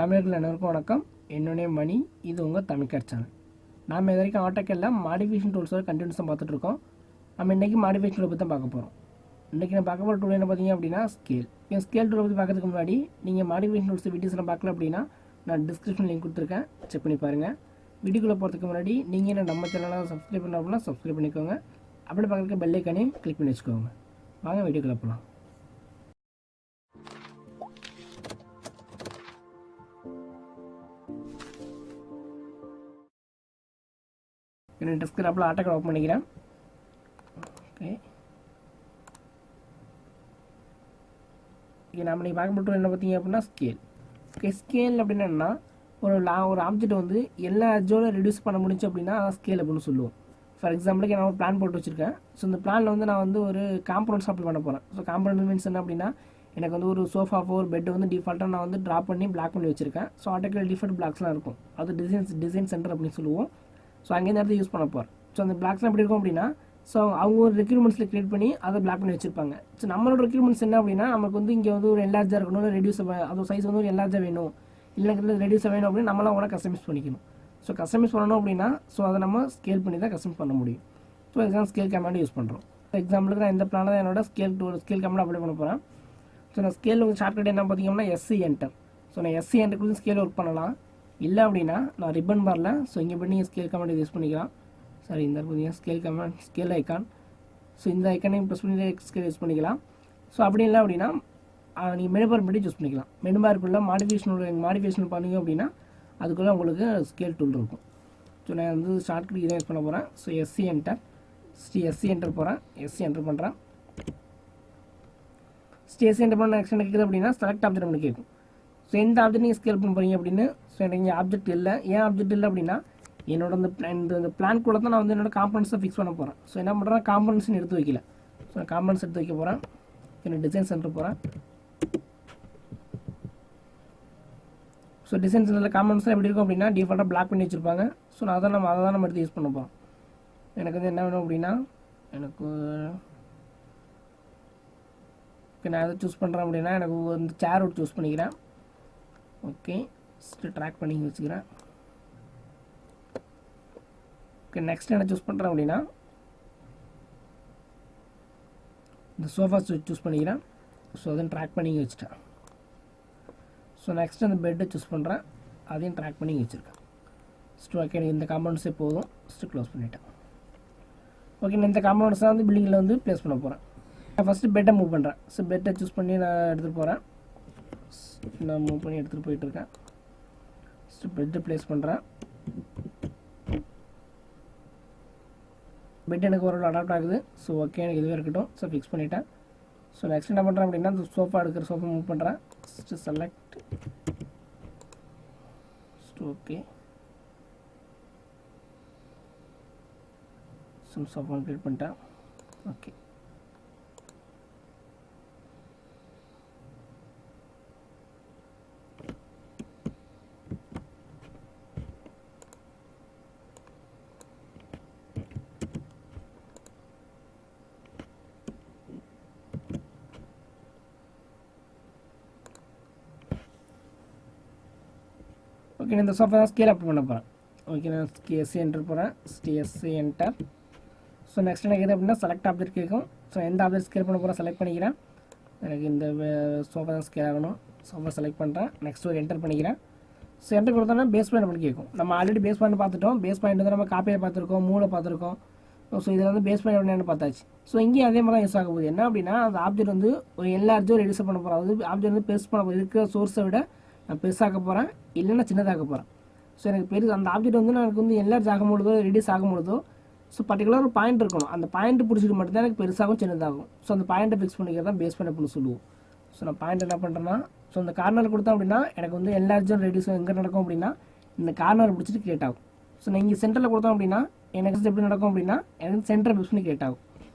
தமிழர்கள் அனைவருக்கும் வணக்கம். என்னுடைய மணி, இது உங்கள் தமிழ்காட் சேனல். நாம் இது வரைக்கும் ஆட்டோகேடில் மாடிஃபிகேஷன் டூல்ஸோட கண்டினியூஸாக பார்த்துட்ருக்கோம். நம்ம இன்றைக்கி மாடிஃபிகேஷன் டூலை பற்றி தான் பார்க்க போகிறோம். இன்றைக்கி நான் பார்க்க போகிற டூல் என்ன பார்த்தீங்க அப்படின்னா ஸ்கேல். என் ஸ்கேல் டூலை பற்றி பார்க்கறதுக்கு முன்னாடி நீங்கள் மாடிஃபிகேஷன் டூல்ஸ் வீடியோஸ்லாம் பார்க்கல அப்படின்னா நான் டிஸ்கிரிப்ஷன் லிங்க் கொடுத்துருக்கேன், செக் பண்ணி பாருங்கள். வீடியோக்குள்ளே போகிறதுக்கு முன்னாடி நீங்கள் என்ன நம்ம சேனலாக சப்ஸ்கிரைப் பண்ண அப்படின்னா சப்ஸ்கிரைப் பண்ணிக்கோங்க. அப்படி பார்க்குறதுக்கு பெல் ஐக்கானையும் கிளிக் பண்ணி வச்சுக்கோங்க. வாங்க வீடியோக்குள்ளே போகலாம். என்ன டெஸ்க்டாப்பில் ஆட்டோகேட் ஓப்பன் பண்ணிக்கிறேன். ஓகே, நம்ம நீங்கள் பார்க்கப்பட்டு என்ன பார்த்தீங்க அப்படின்னா ஸ்கேல். ஓகே, ஸ்கேல் அப்படின்னா ஒரு ஆப்ஜெக்ட் வந்து எல்லா எட்ஜோட ரெடியூஸ் பண்ண முடிஞ்சு அப்படின்னா ஸ்கேல் அப்படின்னு சொல்லுவோம். ஃபார் எக்ஸாம்பிளுக்கு நான் ஒரு பிளான் போட்டு வச்சுருக்கேன். ஸோ இந்த பிளானில் வந்து நான் வந்து ஒரு காம்பனன்ட்ஸ் அப்ளை பண்ண போகிறேன். ஸோ காம்பனன்ட் மீன்ஸ் என்ன அப்படின்னா எனக்கு வந்து ஒரு சோஃபாவோ ஒரு பெட் வந்து டிஃபால்ட்டாக நான் வந்து ட்ரா பண்ணி பிளாக் பண்ணி வச்சுருக்கேன். ஸோ ஆட்டோகேட் டிஃபால்ட் பிளாக்ஸ்லாம் இருக்கும், அது டிசைன் சென்டர் அப்படின்னு சொல்லுவோம். ஸோ அங்கேருந்து இடத்துல யூஸ் பண்ண போகிறேன். ஸோ அந்த பிளாக்ஸ்லாம் எப்படி இருக்கும் அப்படின்னா ஸோ அவங்க ஒரு ரெக்யூர்மெண்ட்ஸில் க்ரியேட் பண்ணி அதை பிளாக் பண்ணி வச்சிருப்பாங்க. ஸோ நம்மளோட ரெக்யூர்மெண்ட்ஸ் என்ன அப்படின்னா நமக்கு வந்து இங்கே வந்து ஒரு என்லார்ஜாக இருக்கணும், இல்லை ரெடியூஸ் அதோட சைஸ் வந்து ஒரு என்லார்ஜாக வேணும், இல்லைங்கிறது ரெடியூஸாக வேணும் அப்படின்னு நம்மளாம் கூட கஸ்டமைஸ் பண்ணிக்கணும். ஸோ கஸ்டமைஸ் பண்ணணும் அப்படின்னா ஸோ அதை நம்ம ஸ்கேல் பண்ணி தான் கஸ்டமைஸ் பண்ண முடியும். So exam scale command use பண்ணுறோம். எக்ஸாம்பிளுக்கு நான் இந்த பிளானை தான் என்னோட ஸ்கேல் கமாண்ட் அப்ளை பண்ண போகிறேன். ஸோ நான் ஸ்கேல் ஷார்ட்கட் என்ன பார்த்தீங்கன்னா எஸ்சி என்டர். ஸோ நான் எஸ்சி என்டர் கொடுத்து ஸ்கேல் ஒர்க் பண்ணலாம். இல்லை அப்படின்னா நான் ரிப்பன் பாரில் ஸோ இங்கே பண்ணி நீங்கள் ஸ்கேல் கமாண்ட் யூஸ் பண்ணிக்கலாம். சாரி, இந்த பார்த்தீங்கன்னா scale command scale icon. So இந்த ஐக்கானையும் ப்ரெஸ் பண்ணி ஸ்கேல் யூஸ் பண்ணிக்கலாம். ஸோ அப்படி இல்லை அப்படின்னா நீங்கள் மெனு பார் பண்ணி யூஸ் பண்ணிக்கலாம். மெனு பாருக்குள்ளே மாடிஃபிகேஷன் பண்ணிங்க அப்படின்னா அதுக்குள்ளே உங்களுக்கு ஸ்கேல் டூல் இருக்கும். ஸோ நான் வந்து ஷார்ட்கட் இதை யூஸ் பண்ண போகிறேன். ஸோ எஸ்சி என்டர் போகிறேன், எஸ்சி என்டர் பண்ணுறேன். எஸ்சி என்டர் பண்ண நெக்ஸ்ட் என்ன கேட்குது அப்படின்னா செலக்ட் ஆப்ஜெக்ட் அப்படின்னு கேட்கும். ஸோ எந்த ஆப்ஜெக்ட் நீங்கள் ஸ்கேல் பண்ண போகிறீங்க அப்படின்னு. ஸோ எனக்கு இங்கே ஆப்ஜெக்ட் இல்லை. ஏன் ஆப்ஜெக்ட் இல்லை அப்படின்னா என்னோட இந்த பிளான் கூட தான் நான் வந்து என்னோட காம்பனன்ட்ஸை ஃபிக்ஸ் பண்ண போகிறேன். ஸோ என்ன பண்ணுறேன், காம்பனன்ட்ஸ்னு எடுத்து வைக்கல. ஸோ நான் காம்பனன்ட்ஸ் எடுத்து வைக்க போகிறேன். என்ன டிசைன் சென்டர் போகிறேன். ஸோ டிசைன் சென்டரில் காம்பனன்ட்ஸ்லாம் எப்படி இருக்கும் அப்படின்னா டிஃபால்ட்டாக பிளாக் பண்ணி வச்சுருப்பாங்க. ஸோ நான் அதை நம்ம எடுத்து யூஸ் பண்ண போகிறோம். எனக்கு வந்து என்ன வேணும் அப்படின்னா எனக்கு நான் எதை சூஸ் பண்ணுறேன் அப்படின்னா எனக்கு வந்து சேர் அவுட் சூஸ் பண்ணிக்கிறேன். ஓகே, ட்ராக் பண்ணி வச்சுக்கிறேன். ஓகே, நெக்ஸ்ட் என்ன சூஸ் பண்ணுறேன் அப்படின்னா இந்த சோஃபா சூஸ் பண்ணிக்கிறேன். ஸோ அதையும் ட்ராக் பண்ணி வச்சுட்டேன். ஸோ நெக்ஸ்ட் அந்த பெட்டை சூஸ் பண்ணுறேன், அதையும் ட்ராக் பண்ணி வச்சுருக்கேன். ஓகே, எனக்கு இந்த காம்பவுண்ட்ஸே போதும். க்ளோஸ் பண்ணிவிட்டேன். ஓகே, நான் இந்த காம்பவுண்ட்ஸ் தான் வந்து பில்டிங்கில் வந்து ப்ளேஸ் பண்ண போகிறேன். நான் ஃபஸ்ட்டு பெட்டை மூவ் பண்ணுறேன். ஸோ பெட்டை சூஸ் பண்ணி நான் எடுத்துகிட்டு போகிறேன். நான் மூவ் பண்ணி எடுத்துகிட்டு போயிட்டுருக்கேன். ஸோ பெட்டை ப்ளேஸ் பண்ணுறேன். பெட் எனக்கு ஒரு அடாப்ட் ஆகுது. ஸோ ஓகே, எனக்கு இதுவே இருக்கட்டும். ஸோ ஃபிக்ஸ் பண்ணிவிட்டேன். ஸோ நெக்ஸ்ட் என்ன பண்ணுறேன் அப்படின்னா இந்த சோஃபா மூவ் பண்ணுறேன். செலக்ட். ஓகே, சோஃபா கிரியேட் பண்ணிட்டேன். ஓகே, ஓகே, இந்த சோஃபா தான் ஸ்கேல் அப் பண்ண போகிறேன். ஓகே, நான் எஸ்சி என்டர் போகிறேன். SC enter. ஸோ நெக்ஸ்ட் எனக்கு எது அப்படின்னா செலக்ட் ஆப்ஜெக்ட் கேட்கும். ஸோ எந்த ஆப்ஜெக்ட் ஸ்கேல் பண்ண போகிறேன் செலக்ட் பண்ணிக்கிறேன். எனக்கு இந்த சோஃபா தான் ஸ்கேல் ஆகணும். சோஃபா செலக்ட் பண்ணுறேன். நெக்ஸ்ட் ஒரு என்டர் பண்ணிக்கிறேன். ஸோ என்டர் கொடுத்தோன்னா பேஸ் பாயிண்ட் அப்படின்னு கேட்கும். நம்ம ஆல்ரெடி பேஸ் பாயிண்ட் பார்த்துட்டோம். பேஸ் பாயிண்ட் வந்து நம்ம காப்பியை பார்த்துருக்கோம், மூளை பார்த்துருக்கோம். ஸோ இதில் வந்து பேஸ் பாயிண்ட் அப்படின்னு பார்த்தாச்சு. ஸோ இங்கேயும் அதே மாதிரி தான் யூஸ் ஆக போகுது. என்ன அப்படின்னா அந்த ஆப்ஜெக்ட் வந்து ஒரு எல்லார்ஜோ ரெடியூஸ் பண்ண போகிறோம். அதாவது ஆப்ஜெக்ட் வந்து பெருசு பண்ண போகிறோம். இருக்கிற சோர்ஸை விட நான் பெருசாக்க போகிறேன், இல்லைன்னா சின்னதாக போகிறேன். ஸோ எனக்கு அந்த ஆப்ஜெக்ட் வந்து எனக்கு வந்து என்லார்ஜ் ஆகும்பொழுதோ ரெடியூஸ் ஆகும்பொழுதோ ஸோ பர்டிகுலர் ஒரு பாயிண்ட் இருக்கணும். அந்த பாயிண்ட் பிடிச்சிட்டு மட்டும்தான் எனக்கு பெருசாகும் சின்னதாகும். ஸோ அந்த பாயிண்ட்டை ஃபிக்ஸ் பண்ணிக்கிறது தான் பேஸ் பாயிண்ட் அப்படின்னு சொல்லுவோம். ஸோ நான் பாயிண்ட் என்ன பண்ணுறேன்னா ஸோ இந்த கார்னர் கொடுத்தேன் அப்படின்னா எனக்கு வந்து என்லார்ஜும் ரெடியூஸும் எங்கே நடக்கும் அப்படின்னா இந்த கார்னர் பிடிச்சிட்டு கிரியேட் ஆகும். ஸோ நான் இங்கே சென்டரில் கொடுத்தோம் அப்படின்னா எனக்கு எப்படி நடக்கும் அப்படின்னா எனக்கு சென்டரை ஃபிக்ஸ் பண்ணி கிரியேட் ஆகும்.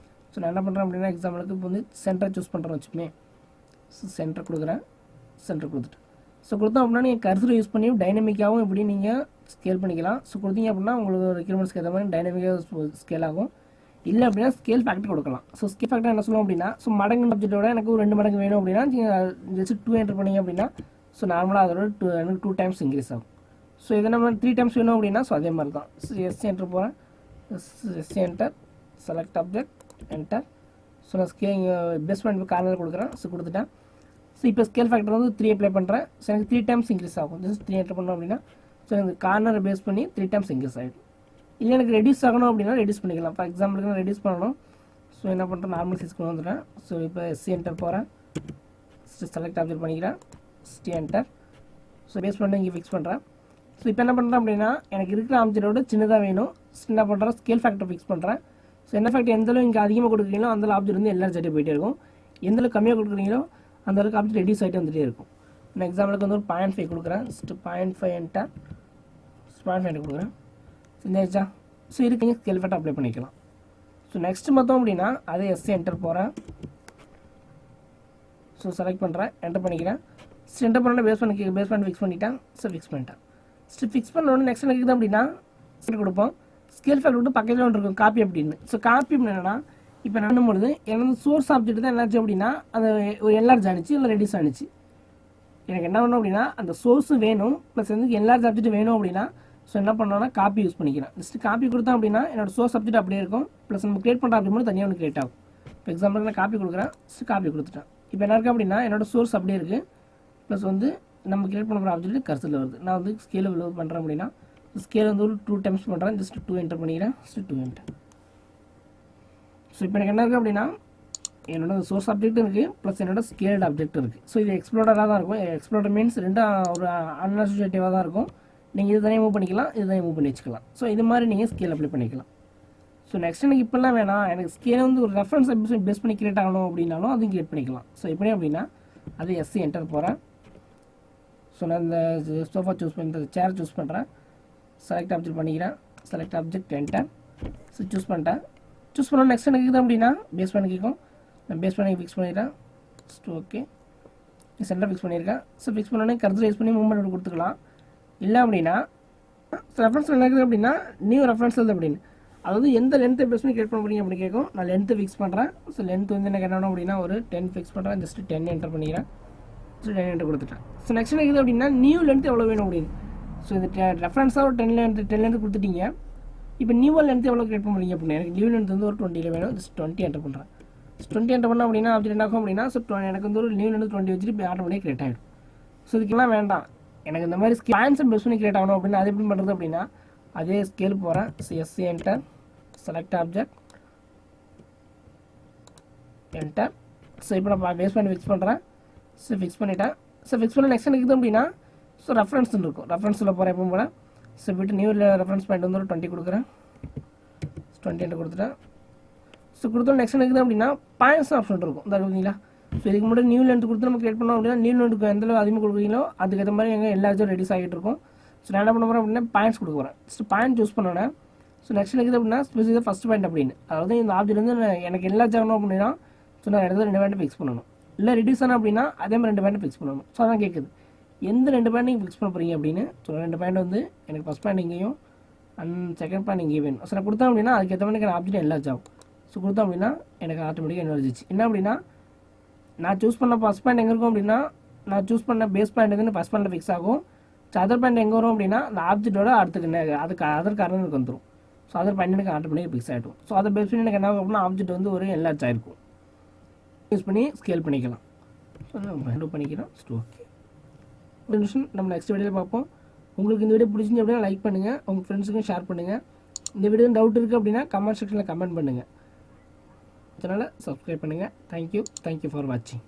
ஸோ நான் என்ன பண்ணுறேன் அப்படின்னா எக்ஸாம்பிளுக்கு இப்போ வந்து சென்டரை சூஸ் பண்ணுறேன்னு வச்சுக்கோமே. ஸோ சென்டர் கொடுக்குறேன். சென்டர் கொடுத்துட்டு ஸோ கொடுத்தோம் அப்படின்னா நீங்கள் கர்சர் யூஸ் பண்ணி டைனமிக்காகவும் இப்படி நீங்கள் ஸ்கேல் பண்ணிக்கலாம். ஸோ கொடுத்தீங்க அப்படின்னா உங்களுக்கு ரெக்யூர்மெண்ட்ஸ்க்கு ஏற்ற மாதிரி டைனமிக்காக ஸ்கேல் ஆகும். இல்லை அப்படின்னா ஸ்கேல் ஃபேக்டர் கொடுக்கலாம். ஸோ ஸ்கேல் ஃபேக்டர் என்ன சொல்லுவோம் அப்படின்னா ஸோ மடங்கு ஆப்ஜெக்டோட எனக்கு ஒரு 2 மடங்கு வேணும் அப்படின்னா நீங்கள் ஜஸ்ட் 2 என்டர் பண்ணிங்க அப்படின்னா ஸோ நார்மலாக அதோட எனக்கு 2 டைம்ஸ் இன்க்ரீஸ் ஆகும். ஸோ இதை நம்ம 3 டைம்ஸ் வேணும் அப்படின்னா ஸோ அதே மாதிரி தான். ஸோ எஸ்சி என்டர் போகிறேன், SC enter, select object, enter. So நான் ஸ்கேல் பேஸ்மெண்ட் கார்னர் கொடுக்குறேன். ஸோ கொடுத்துட்டேன். ஸோ இப்போ ஸ்கேல் ஃபேக்டர் வந்து 3 அப்ளை பண்ணுறேன். ஸோ எனக்கு 3 டைம்ஸ் இன்க்ரீஸ் ஆகும். ஜஸ்ட் 3 என்டர் பண்ணோம் அப்படின்னா ஸோ எனக்கு கார்னரை பேஸ் பண்ணி 3 டைம்ஸ் இன்க்ரீஸ் ஆகிடும். இல்லை எனக்கு ரெடியூஸ் ஆகணும் அப்படின்னா ரெடியூஸ் பண்ணிக்கலாம். ஃபார் எக்ஸாம்பிளுக்கு நான் ரெடியூஸ் பண்ணணும். ஸோ என்ன பண்ணுறேன், நார்மல் சைஸ் கொண்டு வந்துடுறேன். ஸோ இப்போ எஸ்சி என்டர் போகிறேன், செலக்ட் ஆப்ஜெக்ட் பண்ணிக்கிறேன், எஸ்டி என்டர். ஸோ பேஸ் பண்ணி இங்கே ஃபிக்ஸ் பண்ணுறேன். ஸோ இப்போ என்ன பண்ணுறேன் அப்படின்னா எனக்கு இருக்கிற ஆப்ஜெக்டோட சின்னதாக வேணும். என்ன பண்ணுறேன், ஸ்கேல் ஃபேக்டர் ஃபிக்ஸ் பண்ணுறேன். ஸோ என்ன ஃபேக்டர் எந்தளவு இங்கே அதிகமாக கொடுக்குறீங்களோ அந்த ஆப்ஜெக்ட் வந்து எல்லாரும் சைட்டே போயிட்டே இருக்கும். எந்தளவு கம்மியாக கொடுக்குறீங்களோ அந்த அளவுக்கு ஆப்ஜெக்ட் ரெடியூஸ் ஆகிட்டு வந்துகிட்டே இருக்கும். நான் எக்ஸாம்பிளுக்கு வந்து ஒரு 0.5 கொடுக்குறேன். 0.5 என்டர், 0.5 கொடுக்குறேன். செஞ்சாச்சா? ஸோ இருக்குங்க ஸ்கேல் ஃபேக்டர் அப்ளை பண்ணிக்கலாம். ஸோ நெக்ஸ்ட் பார்த்தோம் அப்படின்னா அதே எஸ்சி என்டர் போகிறேன். ஸோ செலக்ட் பண்ணுறேன், என்டர் பண்ணிக்கிறேன். ஸோ என்டர் பண்ணோட பேஸ் பண்ணி ஃபிக்ஸ் பண்ணிட்டேன். ஸோ ஃபிக்ஸ் பண்ணிட்டேன். ஸோ ஃபிக்ஸ் பண்ணோடனே நெக்ஸ்ட் எனக்கு இருக்குது அப்படின்னா ஸ்கேல் கொடுப்போம். ஸ்கேல் ஃபேக்டர் விட்டு பக்கத்தில் ஒன்று இருக்கும் காப்பி அப்படின்னு. ஸோ காப்பி என்னன்னா இப்போ பண்ணும்பொழுது எனக்கு சோர்ஸ் ஆப்ஜெக்ட் தான் என்னாச்சு அப்படின்னா அது ஒரு என்லார்ஜ் ஆனிச்சு இல்லை ரெடியூஸ் ஆனிச்சு. எனக்கு என்ன பண்ணணும் அப்படின்னா அந்த சோர்ஸும் வேணும் ப்ளஸ் வந்து என்லார்ஜ் ஆப்ஜெக்ட் வேணும் அப்படின்னா ஸோ என்ன பண்ணோன்னா காப்பி யூஸ் பண்ணிக்கிறேன். ஜஸ்ட் காப்பி கொடுத்தேன் அப்படின்னா என்னோட சோர்ஸ் சப்ஜெக்ட் அப்படியே இருக்கும். ப்ளஸ் நம்ம கிரியேட் பண்ணுற ஆப்ஜெக்ட் மட்டும் தனியாக ஒன்று கிரியேட் ஆகும். இப்போ எக்ஸாம்பிள் நான் காப்பி கொடுக்குறேன். ஸோ காப்பி கொடுத்துட்டேன். இப்போ என்ன இருக்குது அப்படின்னா என்னோட சோர்ஸ் அப்படியே இருக்குது. ப்ளஸ் வந்து நம்ம கிரியேட் பண்ணுற ஆப்ஜெக்ட் கர்சரில் வருது. நான் வந்து ஸ்கேலை லோட் பண்ணுறேன் அப்படின்னா ஸ்கேல் வந்து ஒரு 2 டைம்ஸ் பண்ணுறேன். ஜஸ்ட் 2 என்டர் பண்ணிக்கிறேன். So 2 enter. ஸோ இப்போ எனக்கு என்ன இருக்குது அப்படின்னா என்னோட சோர்ஸ் ஆப்ஜெக்ட் இருக்குது ப்ளஸ் என்னோட ஸ்கேல்டு ஆப்ஜெக்ட் இருக்குது. ஸோ இது எக்ஸ்ப்ளோரராக தான் இருக்கும். எக்ஸ்ப்ளோரர் மீன்ஸ் ரெண்டும் ஒரு அன்அசோசியேட்டிவாக தான் இருக்கும். நீங்கள் இது தனியாக மூவ் பண்ணிக்கலாம், இது தனியாக மூவ் பண்ணி வச்சுக்கலாம். ஸோ இது மாதிரி நீங்கள் ஸ்கேல் அப்ளை பண்ணிக்கலாம். ஸோ நெக்ஸ்ட் எனக்கு இப்போல்லாம் வேணாம், எனக்கு ஸ்கேல் வந்து ஒரு ரெஃபரன்ஸ் பேஸ் பண்ணி கிரியேட் ஆகணும் அப்படின்னாலும் அதுவும் கிரியேட் பண்ணிக்கலாம். ஸோ எப்படி அப்படின்னா அது எஸ்சி என்டர் போகிறேன். ஸோ நான் இந்த சோஃபா சூஸ் பண்ணி இந்த சேர் சூஸ் பண்ணுறேன். செலக்ட் ஆப்ஜெக்ட் பண்ணிக்கிறேன். Select object enter. So choose பண்ணிட்டேன். சூஸ் பண்ண நெக்ஸ்ட் எனக்கு இருக்குது அப்படின்னா பேஸ் பண்ணி கேட்கும். நான் பேஸ் பண்ணி ஃபிக்ஸ் பண்ணிடுறேன். ஓகே, சென்டர் ஃபிக்ஸ் பண்ணியிருக்கேன். ஸோ ஃபிக்ஸ் பண்ணோடனே கர்சர் யூஸ் பண்ணி மூவ்மெண்ட் கொடுத்துக்கலாம். இல்லை அப்படின்னா ரெஃபரன்ஸ் என்ன இருக்குது அப்படின்னா நியூ ரெஃபரன்ஸ் இருக்குது அப்படின்னு அதாவது எந்த லென்த்தை பேஸ் பண்ணி கிரியேட் பண்ண முடியும் அப்படின்னு கேட்கும். நான் லென்த்து ஃபிக்ஸ் பண்ணுறேன். ஸோ லென்த் வந்து எனக்கு என்ன அப்படின்னா ஒரு 10 ஃபிக்ஸ் பண்ணுறேன். ஜஸ்ட் 10 என்டர் பண்ணிக்கிறேன். ஸோ 10 என்டர் கொடுத்துட்டேன். ஸோ நெக்ஸ்ட் என்ன இருக்குது அப்படின்னா நியூ லென்த் எவ்வளோ வேணும் அப்படின்னு. ஸோ இந்த ரெஃபரன்ஸாக ஒரு 10 லென்த் கொடுத்துட்டீங்க. இப்போ நியூ லென்த் எவ்வளோ கிரியேட் பண்ண முடியும் அப்படின்னா எனக்கு நியூ லென்த் வந்து ஒரு 20 வேணும். ஜஸ்ட் 20 என்டர் பண்ணுறேன். 20 என்டர் பண்ணோம் அப்படின்னா அப்படி என்ன ஆகும் அப்படின்னா ஸோ எனக்கு வந்து ஒரு நியூ லென்த் 20 வச்சுட்டு இப்போ ஆட்டோமேட்டிக் கிரியேட் ஆகிடும். ஸோ இதுக்கெல்லாம் வேண்டாம், எனக்கு இந்த மாதிரி ஸ்கேன்ஸை பேஸ் பண்ணி கிரியேட் ஆகணும் அப்படின்னா அது எப்படி பண்ணுறது அப்படின்னா அதே ஸ்கேல் போகிறேன். So SC enter, select object enter. So இப்போ நான் பேஸ் பண்ணி ஃபிக்ஸ் பண்ணுறேன். ஸோ ஃபிக்ஸ் பண்ணிட்டேன். ஸோ ஃபிக்ஸ் பண்ண நெக்ஸ்ட் இருக்குது அப்படின்னா ஸோ ரெஃபரன்ஸ் இருக்கும். ரெஃபரன்ஸில் போகிறேன் எப்போ போல். ஸோ விட்டு நியூ ரெஃபரன்ஸ் பாயிண்ட் வந்து ஒரு 20 கொடுக்குறேன். 20 என்டர் கொடுத்துட்டேன். ஸோ கொடுத்தோம் நெக்ஸ்ட் இருக்குது அப்படின்னா பாயிண்ட்ஸ் ஆப்ஷன் இருக்கும் இந்த இருக்குங்களா. ஸோ இதுக்கு முன்னாடி நியூ லென்த் கொடுத்து நம்ம கிரியேட் பண்ணோம் அப்படின்னா நியூ லென்த்துக்கு எந்த அதிகமாக கொடுக்குறீங்களோ அதுக்கேற்ற மாதிரி எங்கள் எல்லா இதுவும் ரெடியூஸ் ஆகிட்டு இருக்கும். ஸோ நான் என்ன பண்ண போகிறேன் அப்படின்னா பாயிண்ட்ஸ் கொடுக்க போகிறேன். ஸோ பாயிண்ட் சூஸ் பண்ணோன்னே ஸோ நெக்ஸ்ட் இருக்குது அப்படின்னா ஸ்பெசிஃபிக் ஃபஸ்ட் பாயிண்ட் அப்படின்னு அதாவது இந்த ஆப்ஜெக்ட் வந்து எனக்கு எல்லா ஜாகணும் அப்படின்னா ஸோ நான் இடத்துல 2 பாயிண்ட் ஃபிக்ஸ் பண்ணணும். இல்லை ரெடியூஸ் ஆன அப்படின்னா அதே மாதிரி 2 பாயிண்ட் ஃபிக்ஸ் பண்ணணும். ஸோ அதான் கேட்குது எந்த 2 பாயிண்ட் நீங்கள் ஃபிக்ஸ் பண்ண போகிறீங்க அப்படின்னு. ஸோ 2 பாயிண்ட் வந்து எனக்கு ஃபஸ்ட் பாயிண்ட் இங்கேயும் அண்ட் செகண்ட் பாயிண்ட் இங்கேயும் வேணும். ஸோ நான் கொடுத்தேன் அப்படின்னா அதுக்கேற்ற மாதிரி எனக்கு ஆப்ஜெக்ட் என்லார்ஜ் ஆகும். ஸோ கொடுத்தோம் அப்படின்னா எனக்கு ஆட்டோமேட்டிக்காக என்லார்ஜ் என்ன அப்படின்னா நான் சூஸ் பண்ண ஃபஸ்ட் பாயிண்ட் எங்கே இருக்கும் அப்படின்னா நான் சூஸ் பண்ண பேஸ் பாயிண்ட் வந்து ஃபஸ்ட் பாயிண்ட் ஃபிக்ஸ் ஆகும். ஸோ அதர் பாயிண்ட் எங்கே வரும் அப்படின்னா அந்த ஆப்ஜெக்டோட அதுக்கு அதர் காரணத்துக்கு வந்துடும். ஸோ அதர் பாயிண்ட் எனக்கு ஆட்டோமேட்டிக்காக ஃபிக்ஸ் ஆகிடும். ஸோ அதை பேஸ் பண்ணி எனக்கு என்ன ஆகும் அப்படின்னா ஆப்ஜெக்ட் வந்து ஒரு என்லார்ஜ் ஆகிருக்கும். யூஸ் பண்ணி ஸ்கேல் பண்ணிக்கலாம். ஸோ நம்ம பண்ணிக்கலாம். ஓகே, ஒரு நிமிஷம் நம்ம நெக்ஸ்ட் வீடியோவில் பார்ப்போம். உங்களுக்கு இந்த வீடியோ பிடிச்சிருந்து அப்படின்னா லைக் பண்ணுங்கள், உங்கள் ஃப்ரெண்ட்ஸுக்கும் ஷேர் பண்ணுங்கள். இந்த வீடியோ டவுட் இருக்குது அப்படின்னா கமெண்ட் செக்ஷனில் கமெண்ட் பண்ணுங்கள். அதனால் சப்ஸ்கிரைப் பண்ணுங்கள். தேங்க்யூ ஃபார் வாட்சிங்.